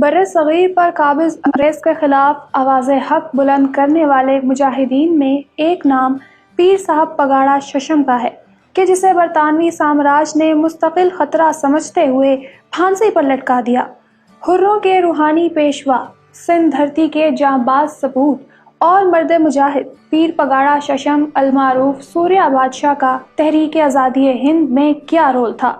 بر صغیر پر قابض انگریز کے خلاف آواز حق بلند کرنے والے مجاہدین میں ایک نام پیر صاحب پگاڑا ششم کا ہے کہ جسے برطانوی سامراج نے مستقل خطرہ سمجھتے ہوئے پھانسی پر لٹکا دیا۔ حروں کے روحانی پیشوا، سندھ دھرتی کے جانباز سپوت اور مرد مجاہد پیر پگاڑا ششم المعروف سوریہ بادشاہ کا تحریک آزادی ہند میں کیا رول تھا؟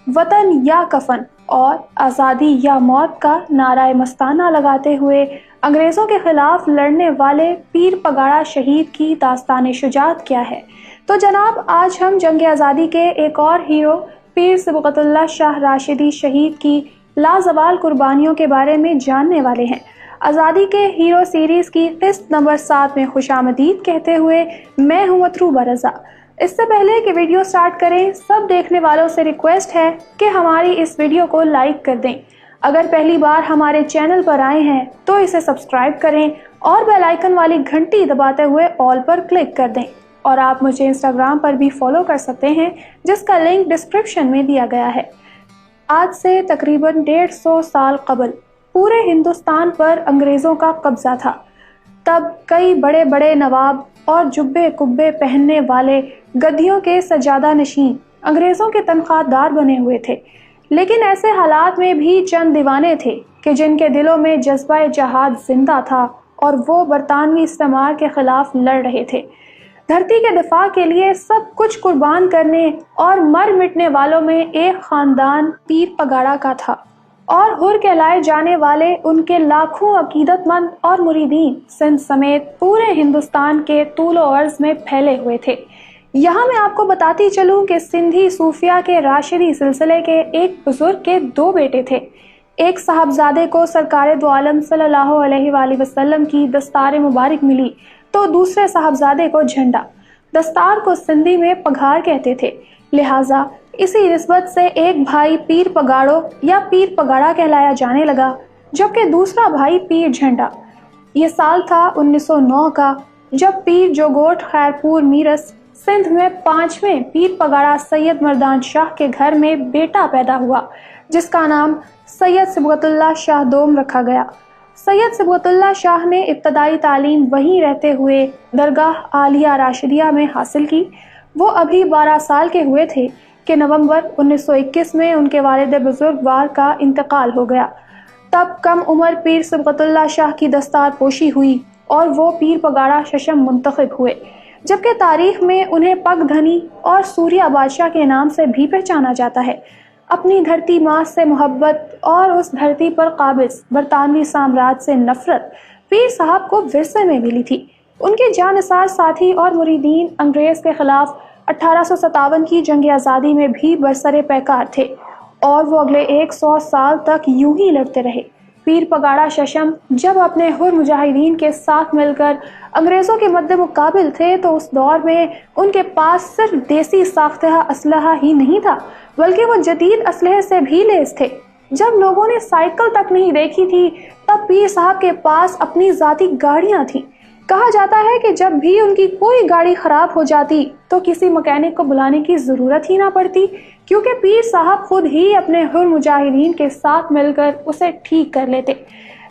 وطن یا کفن اور آزادی یا موت کا نعرہ مستانہ لگاتے ہوئے انگریزوں کے خلاف لڑنے والے پیر پگاڑا شہید کی داستان شجاعت کیا ہے؟ تو جناب، آج ہم جنگ آزادی کے ایک اور ہیرو پیر صبغت اللہ شاہ راشدی شہید کی لازوال قربانیوں کے بارے میں جاننے والے ہیں۔ آزادی کے ہیرو سیریز کی قسط نمبر 7 میں خوش آمدید کہتے ہوئے میں ہوں مطروبہ رضا۔ اس سے پہلے کہ ویڈیو سٹارٹ کریں، سب دیکھنے والوں سے ریکویسٹ ہے کہ ہماری اس ویڈیو کو لائک کر دیں۔ اگر پہلی بار ہمارے چینل پر آئے ہیں تو اسے سبسکرائب کریں اور بیل آئیکن والی گھنٹی دباتے ہوئے آل پر کلک کر دیں۔ اور آپ مجھے انسٹاگرام پر بھی فالو کر سکتے ہیں، جس کا لنک ڈسکرپشن میں دیا گیا ہے۔ آج سے تقریباً 150 سال قبل پورے ہندوستان پر انگریزوں کا قبضہ تھا۔ تب کئی بڑے بڑے نواب اور جبے کبے پہننے والے گدیوں کے سجادہ نشین انگریزوں کے تنخواہ دار بنے ہوئے تھے، لیکن ایسے حالات میں بھی چند دیوانے تھے کہ جن کے دلوں میں جذبہ جہاد زندہ تھا اور وہ برطانوی استعمار کے خلاف لڑ رہے تھے۔ دھرتی کے دفاع کے لیے سب کچھ قربان کرنے اور مر مٹنے والوں میں ایک خاندان پیر پگاڑا کا تھا، اور حر کہلائے جانے والے ان کے لاکھوں عقیدت مند اور مریدین سندھ سمیت پورے ہندوستان کے طول و عرض میں پھیلے ہوئے تھے۔ یہاں میں آپ کو بتاتی چلوں کہ سندھی صوفیہ کے راشدی سلسلے کے ایک بزرگ کے 2 بیٹے تھے۔ ایک صاحبزادے کو سرکار دو عالم صلی اللہ علیہ وآلہ وسلم کی دستار مبارک ملی تو دوسرے صاحبزادے کو جھنڈا۔ دستار کو سندھی میں پگھار کہتے تھے، لہٰذا اسی نسبت سے ایک بھائی پیر پگاڑو یا پیر پگاڑا کہلایا جانے لگا، جبکہ دوسرا بھائی پیر جھنڈا۔ یہ سال تھا 1909 کا، جب پیر جوگوٹ خیرپور میرس سندھ میں 5ویں پیر پگاڑا سید مردان شاہ کے گھر میں بیٹا پیدا ہوا، جس کا نام سید صبغت اللہ شاہ دوم رکھا گیا۔ سید صبغت اللہ شاہ نے ابتدائی تعلیم وہیں رہتے ہوئے درگاہ عالیہ راشدیہ میں حاصل کی۔ وہ ابھی 12 سال کے ہوئے تھے کہ نومبر 1921 میں ان کے والد بزرگوار کا انتقال ہو گیا۔ تب کم عمر پیر صبغت اللہ شاہ کی دستار پوشی ہوئی اور وہ پیر پگاڑا ششم منتخب ہوئے، جبکہ تاریخ میں انہیں پگ دھنی اور سوریہ بادشاہ کے نام سے بھی پہچانا جاتا ہے۔ اپنی دھرتی ماں سے محبت اور اس دھرتی پر قابض برطانوی سامراج سے نفرت پیر صاحب کو ورثے میں ملی تھی۔ ان کے جانثار ساتھی اور مریدین انگریز کے خلاف 1857 کی جنگ آزادی میں بھی برسر پیکار تھے، اور وہ اگلے 100 سال تک یوں ہی لڑتے رہے۔ پیر پگاڑا ششم جب اپنے حر مجاہدین کے ساتھ مل کر انگریزوں کے مد مقابل تھے تو اس دور میں ان کے پاس صرف دیسی ساختہ اسلحہ ہی نہیں تھا، بلکہ وہ جدید اسلحے سے بھی لیس تھے۔ جب لوگوں نے سائیکل تک نہیں دیکھی تھی، تب پیر صاحب کے پاس اپنی ذاتی گاڑیاں تھیں۔ کہا جاتا ہے کہ جب بھی ان کی کوئی گاڑی خراب ہو جاتی تو کسی مکینک کو بلانے کی ضرورت ہی نہ پڑتی، کیونکہ پیر صاحب خود ہی اپنے حر مجاہدین کے ساتھ مل کر اسے ٹھیک کر لیتے۔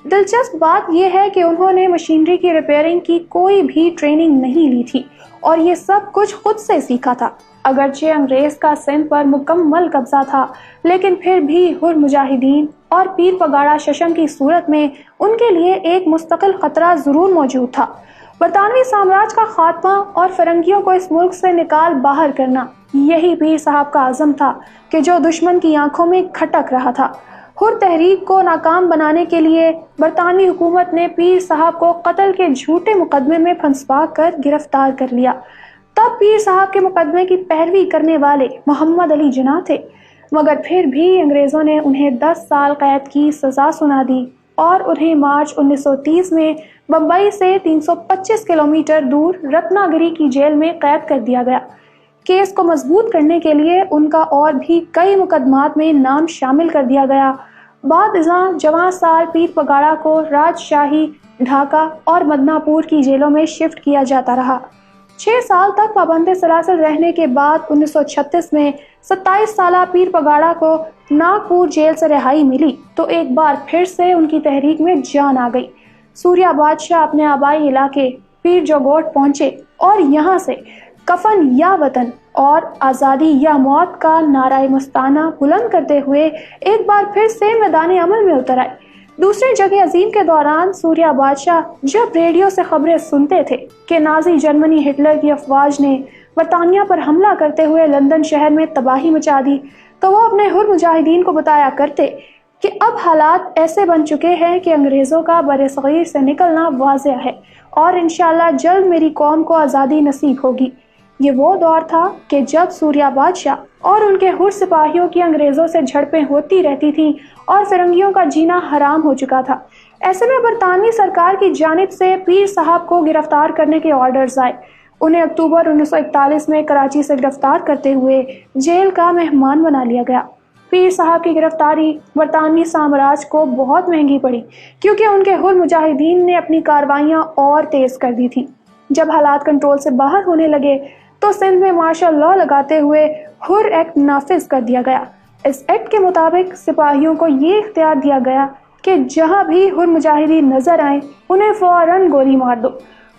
دلچسپ بات یہ ہے کہ انہوں نے مشینری کی ریپیئرنگ کی کوئی بھی ٹریننگ نہیں لی تھی اور یہ سب کچھ خود سے سیکھا تھا۔ اگرچہ انگریز کا سندھ پر مکمل قبضہ تھا، لیکن پھر بھی حر مجاہدین اور پیر پگاڑا ششم کی صورت میں ان کے لیے ایک مستقل خطرہ ضرور موجود تھا۔ برطانوی سامراج کا خاتمہ اور فرنگیوں کو اس ملک سے نکال باہر کرنا، یہی پیر صاحب کا عزم تھا کہ جو دشمن کی آنکھوں میں کھٹک رہا تھا۔ حر تحریک کو ناکام بنانے کے لیے برطانوی حکومت نے پیر صاحب کو قتل کے جھوٹے مقدمے میں پھنسوا کر گرفتار کر لیا۔ تب پیر صاحب کے مقدمے کی پیروی کرنے والے محمد علی جناح تھے، مگر پھر بھی انگریزوں نے انہیں 10 سال قید کی سزا سنا دی اور انہیں مارچ 1930 میں بمبئی سے 325 کلومیٹر دور رتنا گری کی جیل میں قید کر دیا گیا۔ کیس کو مضبوط کرنے کے لیے ان کا اور بھی کئی مقدمات میں نام شامل کر دیا گیا۔ بعد ازاں جوان سال پیر پگاڑا کو راجشاہی، ڈھاکہ اور مدنہ پور کی جیلوں میں شفٹ کیا جاتا رہا۔ 6 سال تک پابند سلاسل رہنے کے بعد 1936 میں 27 سالہ پیر پگاڑا کو ناگپور جیل سے رہائی ملی تو ایک بار پھر سے ان کی تحریک میں جان آ گئی۔ سوریہ بادشاہ اپنے آبائی علاقے پیر جوگوٹ پہنچے اور یہاں سے کفن یا وطن اور آزادی یا موت کا نعرہ مستانہ بلند کرتے ہوئے ایک بار پھر سے میدان عمل میں اتر آئے۔ دوسرے جنگ عظیم کے دوران سوریہ بادشاہ جب ریڈیو سے خبریں سنتے تھے کہ نازی جرمنی ہٹلر کی افواج نے برطانیہ پر حملہ کرتے ہوئے لندن شہر میں تباہی مچا دی، تو وہ اپنے حر مجاہدین کو بتایا کرتے کہ اب حالات ایسے بن چکے ہیں کہ انگریزوں کا برصغیر سے نکلنا واضح ہے اور انشاءاللہ جلد میری قوم کو آزادی نصیب ہوگی۔ یہ وہ دور تھا کہ جب سوریہ بادشاہ اور ان کے حر سپاہیوں کی انگریزوں سے جھڑپیں ہوتی رہتی تھیں اور فرنگیوں کا جینا حرام ہو چکا تھا۔ ایسے میں برطانوی سرکار کی جانب سے پیر صاحب کو گرفتار کرنے کے آرڈرز آئے۔ انہیں اکتوبر 1941 میں کراچی سے گرفتار کرتے ہوئے جیل کا مہمان بنا لیا گیا۔ پیر صاحب کی گرفتاری برطانوی سامراج کو بہت مہنگی پڑی کیونکہ ان کے حر مجاہدین نے اپنی کارروائیاں اور تیز کر دی تھیں۔ جب حالات کنٹرول سے باہر ہونے لگے تو سندھ میں مارشل لا لگاتے ہوئے حر ایکٹ نافذ کر دیا گیا۔ اس ایکٹ کے مطابق سپاہیوں کو یہ اختیار دیا گیا کہ جہاں بھی حر مجاہدین نظر آئیں انہیں فوراً گولی مار دو۔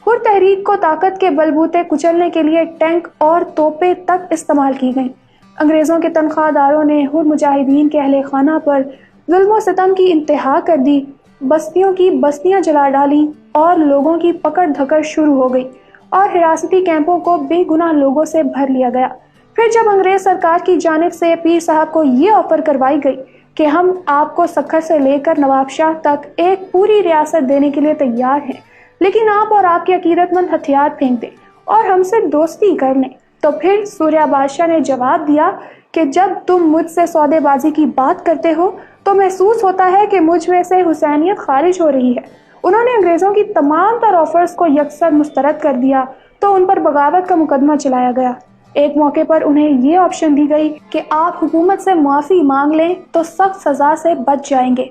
حر تحریک کو طاقت کے بلبوتے کچلنے کے لیے ٹینک اور توپیں تک استعمال کی گئیں۔ انگریزوں کے تنخواہ داروں نے حر مجاہدین کے اہل خانہ پر ظلم و ستم کی انتہا کر دی، بستیوں کی بستیاں جلا ڈالیں اور لوگوں کی پکڑ دھکڑ شروع ہو گئی اور حراستی کیمپوں کو بے گناہ لوگوں سے بھر لیا گیا۔ پھر جب انگریز سرکار کی جانب سے پیر صاحب کو یہ آفر کروائی گئی کہ ہم آپ کو سکھر سے لے کر نواب شاہ تک ایک پوری ریاست دینے کے لیے تیار ہیں، لیکن آپ اور آپ کے عقیدت مند ہتھیار پھینک دیں اور ہم سے دوستی کر لیں، تو پھر سوریہ بادشاہ نے جواب دیا کہ جب تم مجھ سے سودے بازی کی بات کرتے ہو تو محسوس ہوتا ہے کہ مجھ میں سے حسینیت خارج ہو رہی ہے۔ انہوں نے انگریزوں کی تمام تر آفرز کو یکسر مسترد کر دیا تو ان پر بغاوت کا مقدمہ چلایا گیا۔ ایک موقع پر انہیں یہ آپشن دی گئی کہ آپ حکومت سے معافی مانگ لیں تو سخت سزا سے بچ جائیں گے۔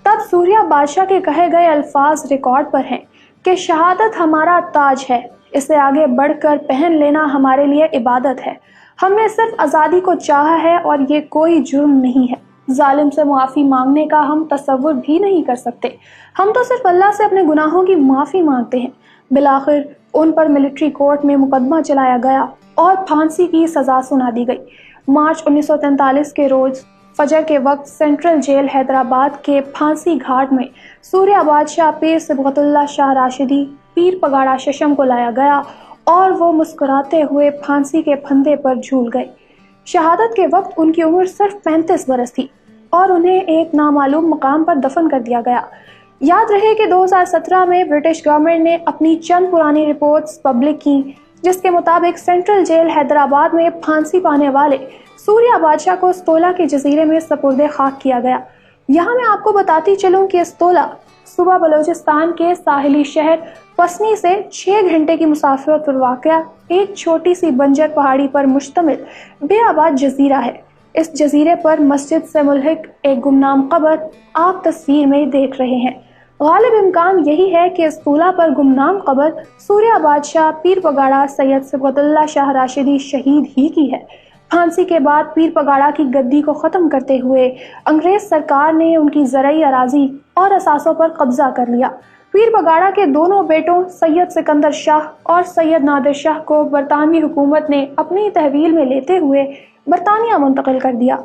تب سوریہ بادشاہ کے کہے گئے الفاظ ریکارڈ پر ہیں کہ شہادت ہمارا تاج ہے، اسے آگے بڑھ کر پہن لینا ہمارے لیے عبادت ہے۔ ہم نے صرف آزادی کو چاہا ہے اور یہ کوئی جرم نہیں ہے۔ ظالم سے معافی مانگنے کا ہم تصور بھی نہیں کر سکتے، ہم تو صرف اللہ سے اپنے گناہوں کی معافی مانگتے ہیں۔ بالآخر ان پر ملٹری کورٹ میں مقدمہ چلایا گیا اور پھانسی کی سزا سنا دی گئی۔ مارچ 1943 کے روز فجر کے وقت سینٹرل جیل حیدرآباد کے پھانسی گھاٹ میں سوریہ بادشاہ پیر صبغت اللہ شاہ راشدی پیر پگاڑا ششم کو لایا گیا اور وہ مسکراتے ہوئے پھانسی کے پھندے پر جھول گئے۔ شہادت کے وقت ان کی عمر صرف 35 برس تھی اور انہیں ایک نامعلوم مقام پر دفن کر دیا گیا۔ یاد رہے کہ 2017 میں برٹش گورنمنٹ نے اپنی چند پرانی رپورٹس پبلک کی جس کے مطابق سینٹرل جیل حیدرآباد میں پھانسی پانے والے سوریہ بادشاہ کو استولا کے جزیرے میں سپرد خاک کیا گیا۔ یہاں میں آپ کو بتاتی چلوں کہ استولا صوبہ بلوچستان کے ساحلی شہر پسنی سے 6 گھنٹے کی مسافت پر واقع ایک چھوٹی سی بنجر پہاڑی پر مشتمل بے آباد جزیرہ ہے۔ اس جزیرے پر مسجد سے ملحق ایک گمنام قبر آپ تصویر میں دیکھ رہے ہیں۔ غالب امکان یہی ہے کہ استولا پر گمنام قبر سوریہ بادشاہ پیر پگاڑا سید صبغت اللہ شاہ راشدی شہید ہی کی ہے۔ پھانسی کے بعد پیر پگاڑا کی گدی کو ختم کرتے ہوئے انگریز سرکار نے ان کی زرعی اراضی اور اثاثوں پر قبضہ کر لیا۔ پیر پگاڑا کے دونوں بیٹوں سید سکندر شاہ اور سید نادر شاہ کو برطانوی حکومت نے اپنی تحویل میں لیتے ہوئے برطانیہ منتقل کر دیا۔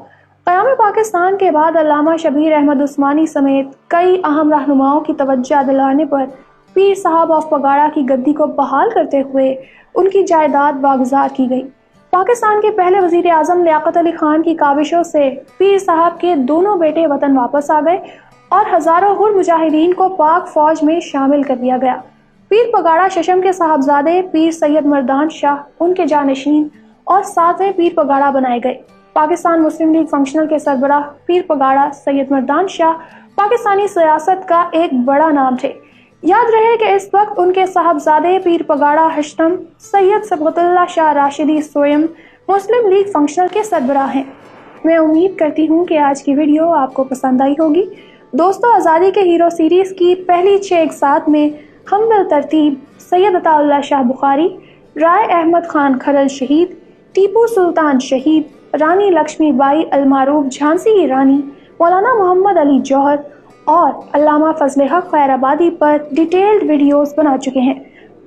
قیام پاکستان کے بعد علامہ شبیر احمد عثمانی سمیت کئی اہم رہنماؤں کی توجہ دلانے پر پیر صاحب آف پگاڑا کی گدی کو بحال کرتے ہوئے ان کی جائیداد واگزار کی گئی۔ پاکستان کے پہلے وزیر اعظم لیاقت علی خان کی کاوشوں سے پیر صاحب کے دونوں بیٹے وطن واپس آ گئے اور ہزاروں حر مجاہدین کو پاک فوج میں شامل کر دیا گیا۔ پیر پگاڑا ششم کے صاحبزادے پیر سید مردان شاہ ان کے جانشین اور 7ویں پیر پگاڑا بنائے گئے۔ پاکستان مسلم لیگ فنکشنل کے سربراہ پیر پگاڑا سید مردان شاہ پاکستانی سیاست کا ایک بڑا نام تھے۔ یاد رہے کہ اس وقت ان کے صاحبزادے پیر پگاڑا ہشتم سید صبغت اللہ شاہ راشدی سوئم مسلم لیگ فنکشنل کے سربراہ ہیں۔ میں امید کرتی ہوں کہ آج کی ویڈیو آپ کو پسند آئی ہوگی۔ دوستو، آزادی کے ہیرو سیریز کی پہلی 6 اقساط میں ہم بالترتیب سید عطا اللہ شاہ بخاری، رائے احمد خان کھرل شہید، ٹیپو سلطان شہید، رانی لکشمی بائی المعروف جھانسی کی رانی، مولانا محمد علی جوہر اور علامہ فضل حق خیر آبادی پر ڈیٹیلڈ ویڈیوز بنا چکے ہیں۔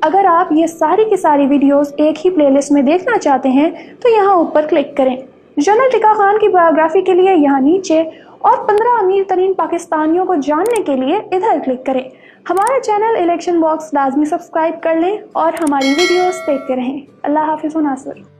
اگر آپ یہ ساری کی ساری ویڈیوز ایک ہی پلے لسٹ میں دیکھنا چاہتے ہیں تو یہاں اوپر کلک کریں۔ جنرل ٹکا خان کی بایوگرافی کے لیے یہاں نیچے، اور 15 امیر ترین پاکستانیوں کو جاننے کے لیے ادھر کلک کریں۔ ہمارا چینل الیکشن باکس لازمی سبسکرائب کر لیں اور ہماری ویڈیوز دیکھتے رہیں۔ اللہ حافظ و ناصر۔